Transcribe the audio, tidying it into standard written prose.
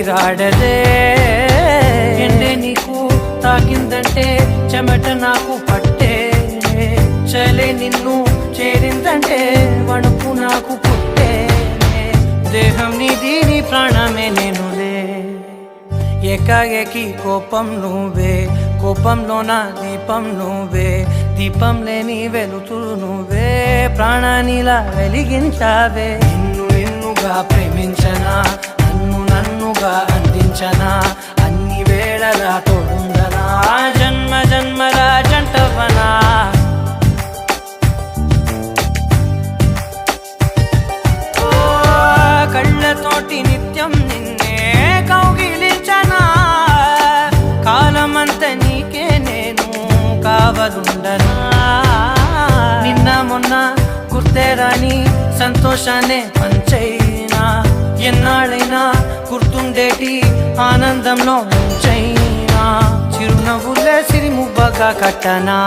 ఊపిరాడదే ఎండే నీకు తాకిందంటే చెమట నాకు పట్టే చలే నిన్ను చేరిందంటే వణుకు నాకు పుట్టే దేహం నీది నీ ప్రాణమే నేనులే ఏకాఏకి కోపం నువ్వే కోపంలో నా దీపం నువ్వే దీపం లేని వెలుతురు నువ్వే ప్రాణానిలా వెలిగించావే నిన్నుగా ప్రేమించనా నన్నుగా అందించనా అన్ని వేళలా తోడుందనా జన్మ జన్మల జంటవనా కళ్ళతోటి నిత్యం నిన్నే కౌగిలించనా కాలమంత నీకే నేను కావలుండనా నిన్న మొన్న గుర్తేరాని సంతోషాన్ని పంచైనా ఎన్నాళ్ళైనా గుర్తుండేటి ఆనందంలో ముంచైనా చిరునవ్వులే సిరిముబ్బగా కట్టనా